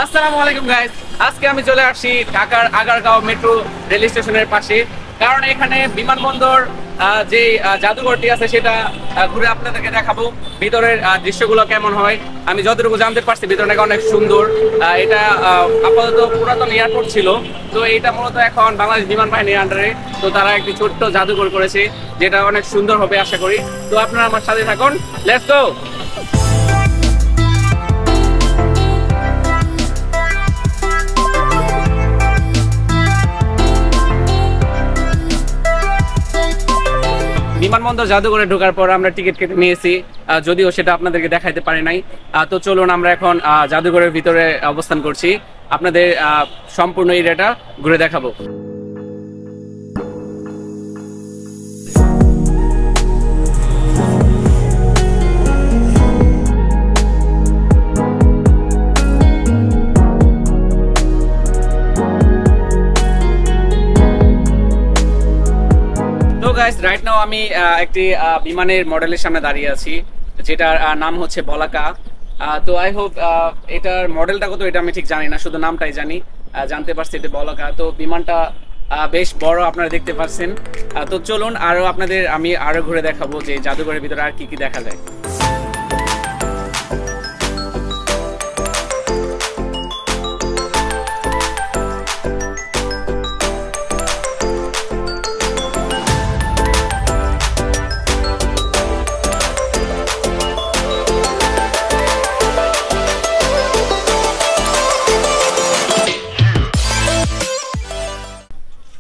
আসসালামু আলাইকুম গাইস, আজকে আমি চলে আসছি ঢাকার আগারগাঁও মেট্রো রেল স্টেশনের পাশে। কারণ এখানে বিমানবন্দর যে জাদুঘরটি আছে সেটা ঘুরে আপনাদেরকে দেখাবো। ভিতরের দৃশ্যগুলো কেমন হয় আমি যতটুকু জানতে পারছি ভিতরটা অনেক সুন্দর। এটা আপাতত পুরাতন এয়ারপোর্ট ছিল, তো এটা মূলত এখন বাংলাদেশ বিমান বাহিনীর আন্ডারে। তো তারা একটি ছোট্ট জাদুঘর করেছে যেটা অনেক সুন্দর হবে আশা করি। তো আপনারা আমার সাথে থাকুন, লেটস গো। বিমানবন্দর জাদুঘরে ঢোকার পর আমরা টিকিট কেটে নিয়েছি, যদিও সেটা আপনাদেরকে দেখাইতে পারি নাই। তো চলুন আমরা এখন জাদুঘরের ভিতরে অবস্থান করছি, আপনাদের সম্পূর্ণ এরিয়াটা ঘুরে দেখাবো। রাইট নাও আমি একটি বিমানের মডেলের সামনে দাঁড়িয়ে আছি, যেটার নাম হচ্ছে বলাকা। তো আই হোপ এটার মডেলটা কত এটা আমি ঠিক জানি না, শুধু নামটাই জানি, জানতে পারছি এটা বলাকা। তো বিমানটা বেশ বড় আপনারা দেখতে পাচ্ছেন। তো চলুন আপনাদের আমি আরো ঘুরে দেখাবো যে জাদুঘরের ভিতরে আর কি কি দেখা যায়।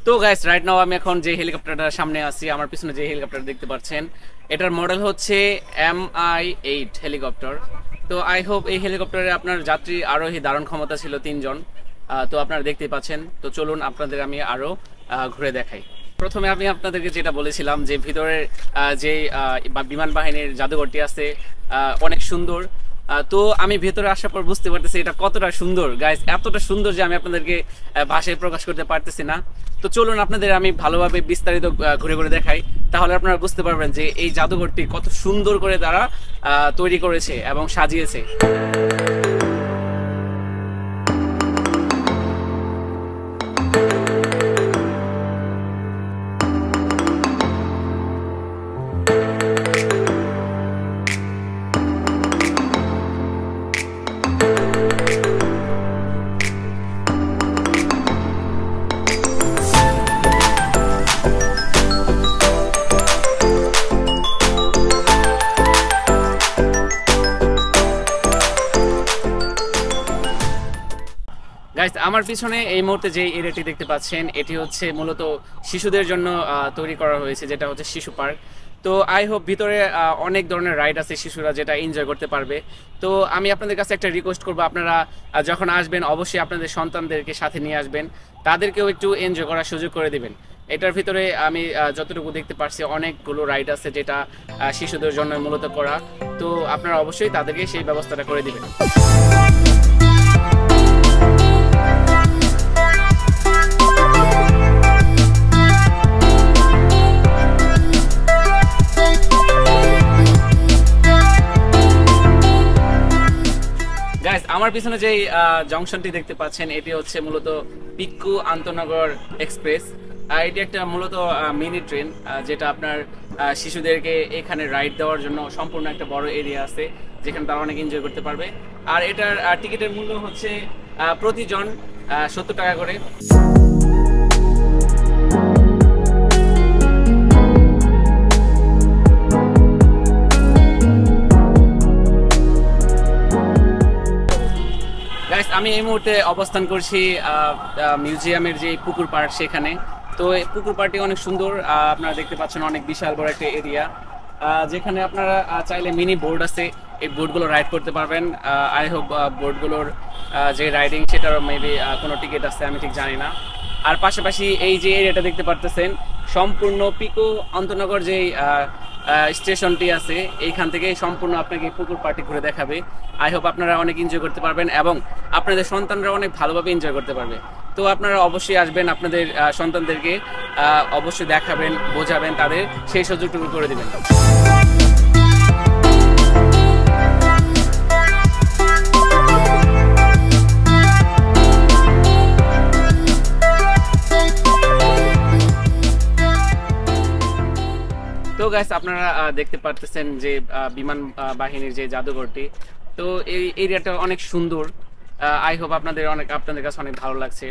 তো গাইস রাইট নাও আমি এখন যে হেলিকপ্টারটার সামনে আছি, আমার পিছনে যে হেলিকপ্টার দেখতে পাচ্ছেন এটার মডেল হচ্ছে MI-8 হেলিকপ্টার। তো আই হোপ এই হেলিকপ্টারে আপনার যাত্রী আরোহী ধারণ ক্ষমতা ছিল 3 জন। তো আপনারা দেখতেই পাচ্ছেন। তো চলুন আপনাদের আমি আরো ঘুরে দেখাই। প্রথমে আমি আপনাদেরকে যেটা বলেছিলাম যে ভিতরের যে বিমান বাহিনীর জাদুঘরটি আছে অনেক সুন্দর। তো আমি ভেতরে আসার পর বুঝতে পারতেছি এটা কতটা সুন্দর গাইস, এতটা সুন্দর যে আমি আপনাদেরকে ভাষায় প্রকাশ করতে পারতেছি না। তো চলুন আপনাদের আমি ভালোভাবে বিস্তারিত ঘুরে ঘুরে দেখাই, তাহলে আপনারা বুঝতে পারবেন যে এই জাদুঘরটি কত সুন্দর করে তারা তৈরি করেছে এবং সাজিয়েছে। গাইস আমার পিছনে এই মুহূর্তে যে এরিয়াটি দেখতে পাচ্ছেন এটি হচ্ছে মূলত শিশুদের জন্য তৈরি করা হয়েছে, যেটা হচ্ছে শিশু পার্ক। তো আই হোপ ভিতরে অনেক ধরনের রাইড আছে শিশুরা যেটা এনজয় করতে পারবে। তো আমি আপনাদের কাছে একটা রিকোয়েস্ট করবো, আপনারা যখন আসবেন অবশ্যই আপনাদের সন্তানদেরকে সাথে নিয়ে আসবেন, তাদেরকেও একটু এনজয় করার সুযোগ করে দিবেন। এটার ভিতরে আমি যতটুকু দেখতে পারছি অনেকগুলো রাইড আছে যেটা শিশুদের জন্য মূলত করা। তো আপনারা অবশ্যই তাদেরকে সেই ব্যবস্থাটা করে দিবেন। আমার পিছনে যে জংশনটি দেখতে পাচ্ছেন এটি হচ্ছে মূলত পিক্কু আন্তনগর এক্সপ্রেস। এটি একটা মূলত মিনি ট্রেন যেটা আপনার শিশুদেরকে এখানে রাইড দেওয়ার জন্য সম্পূর্ণ একটা বড় এরিয়া আছে যেখানে তারা অনেক এনজয় করতে পারবে। আর এটার টিকিটের মূল্য হচ্ছে প্রতিজন 70 টাকা করে। আমি এই মুহূর্তে অবস্থান করছি মিউজিয়ামের যে পুকুর পাড় সেখানে। তো এই পুকুর পাড়টি অনেক সুন্দর, আপনারা দেখতে পাচ্ছেন অনেক বিশাল বড় একটা এরিয়া, যেখানে আপনারা চাইলে মিনি বোর্ড আছে, এই বোর্ডগুলো রাইড করতে পারবেন। আই হোপ বোর্ডগুলোর যে রাইডিং সেটারও মেবি কোনো টিকিট আছে, আমি ঠিক জানি না। আর পাশাপাশি এই যে এরিয়াটা দেখতে পারতেছেন সম্পূর্ণ পিকো আন্তনগর যেই স্টেশনটি আছে এইখান থেকে সম্পূর্ণ আপনাকে পুকুর পার্টি ঘুরে দেখাবে। আই হোপ আপনারা অনেক এনজয় করতে পারবেন এবং আপনাদের সন্তানরা অনেক ভালোভাবে এনজয় করতে পারবে। তো আপনারা অবশ্যই আসবেন, আপনাদের সন্তানদেরকে অবশ্যই দেখাবেন, বোঝাবেন, তাদের সেই সুযোগটুকু করে দিবেন। গাইস আপনারা দেখতে পারতেছেন যে বিমান বাহিনীর যে জাদুঘরটি, তো এই এরিয়াটা অনেক সুন্দর। আই হোপ আপনাদের কাছে অনেক ভালো লাগছে।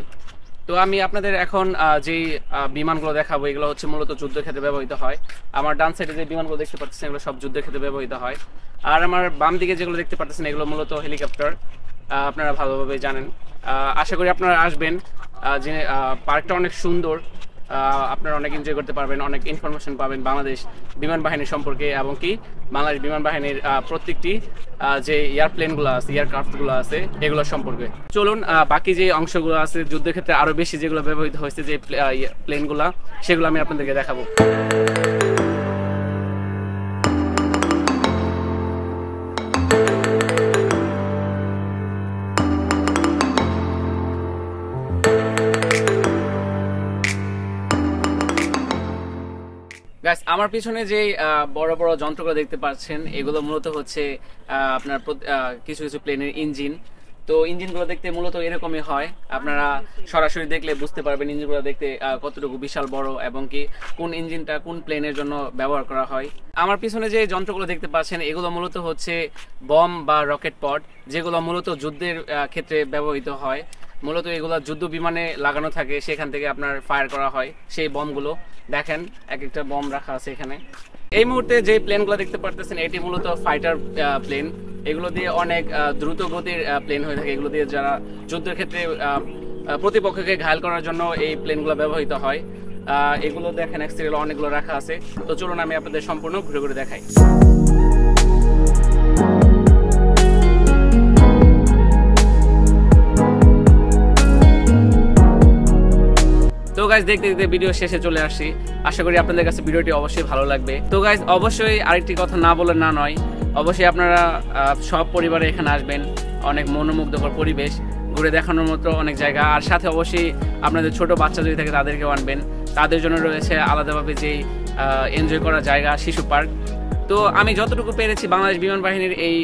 তো আমি আপনাদের এখন যেই বিমানগুলো দেখাবো এগুলো হচ্ছে মূলত যুদ্ধক্ষেত্রে ব্যবহৃত হয়। আমার ডান সাইডে যে বিমানগুলো দেখতে পাচ্ছেন এগুলো সব যুদ্ধক্ষেত্রে ব্যবহৃত হয়। আর আমার বাম দিকে যেগুলো দেখতে পাচ্ছেন এগুলো মূলত হেলিকপ্টার, আপনারা ভালোভাবে জানেন। আশা করি আপনারা আসবেন, যে পার্কটা অনেক সুন্দর, আপনারা অনেক এনজয় করতে পারবেন, অনেক ইনফরমেশন পাবেন বাংলাদেশ বিমান বাহিনী সম্পর্কে, এবং কি বাংলাদেশ বিমান বাহিনীর প্রত্যেকটি যে এয়ারপ্লেনগুলো আছে, এয়ারক্রাফটগুলো আছে এগুলো সম্পর্কে। চলুন বাকি যে অংশগুলো আছে যুদ্ধক্ষেত্রে আরও বেশি যেগুলো ব্যবহৃত হয়েছে যে প্লেনগুলো, সেগুলো আমি আপনাদেরকে দেখাবো। গাইস আমার পিছনে যে বড় বড় যন্ত্রগুলো দেখতে পাচ্ছেন এগুলো মূলত হচ্ছে আপনার কিছু কিছু প্লেনের ইঞ্জিন। তো ইঞ্জিনগুলো দেখতে মূলত এরকমই হয়, আপনারা সরাসরি দেখলে বুঝতে পারবেন ইঞ্জিনগুলো দেখতে কতটুকু বিশাল বড় এবং কি কোন ইঞ্জিনটা কোন প্লেনের জন্য ব্যবহার করা হয়। আমার পিছনে যে যন্ত্রগুলো দেখতে পাচ্ছেন এগুলো মূলত হচ্ছে বম বা রকেট পড, যেগুলো মূলত যুদ্ধের ক্ষেত্রে ব্যবহৃত হয়। মূলত এগুলো যুদ্ধ বিমানে লাগানো থাকে, সেখান থেকে আপনার ফায়ার করা হয় সেই বমগুলো। দেখেন এক একটা বম রাখা আছে এখানে। এই মুহূর্তে যে প্লেনগুলো দেখতে পারতেছেন এটি মূলত ফাইটার প্লেন। এগুলো দিয়ে অনেক দ্রুত গতির প্লেন হয়ে থাকে। এগুলো দিয়ে যারা যুদ্ধের ক্ষেত্রে প্রতিপক্ষকে ঘায়েল করার জন্য এই প্লেনগুলো ব্যবহৃত হয়। এগুলো দেখেন এক সিরিয়াল অনেকগুলো রাখা আছে। তো চলুন আমি আপনাদের সম্পূর্ণ ঘুরে ঘুরে দেখাই। তো গাইজ দেখতে দেখতে ভিডিও শেষে চলে আসি। আশা করি আপনাদের কাছে ভিডিওটি অবশ্যই ভালো লাগবে। তো গাইজ অবশ্যই আরেকটি কথা না বলে না নয়, অবশ্যই আপনারা সব পরিবারে এখানে আসবেন। অনেক মনোমুগ্ধকর পরিবেশ, ঘুরে দেখানোর মতো অনেক জায়গা। আর সাথে অবশ্যই আপনাদের ছোট বাচ্চা যদি থাকে তাদেরকেও আনবেন। তাদের জন্য রয়েছে আলাদাভাবে যেই এনজয় করার জায়গা, শিশু পার্ক। তো আমি যতটুকু পেরেছি বাংলাদেশ বিমান বাহিনীর এই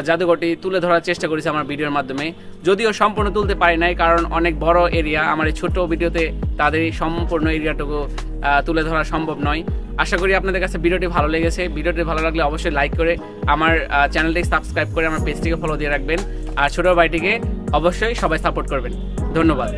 জাদুঘরটি তুলে ধরার চেষ্টা করেছি আমার ভিডিওর মাধ্যমে। যদিও সম্পূর্ণ তুলতে পারি নাই, কারণ অনেক বড় এরিয়া, আমার এই ছোট ভিডিওতে তাদের এই সম্পূর্ণ এরিয়াটুকু তুলে ধরা সম্ভব নয়। আশা করি আপনাদের কাছে ভিডিওটি ভালো লেগেছে। ভিডিওটি ভালো লাগলে অবশ্যই লাইক করে আমার চ্যানেলটি সাবস্ক্রাইব করে আমার পেজটিকে ফলো দিয়ে রাখবেন। আর ছোটো ভাইটিকে অবশ্যই সবাই সাপোর্ট করবেন। ধন্যবাদ।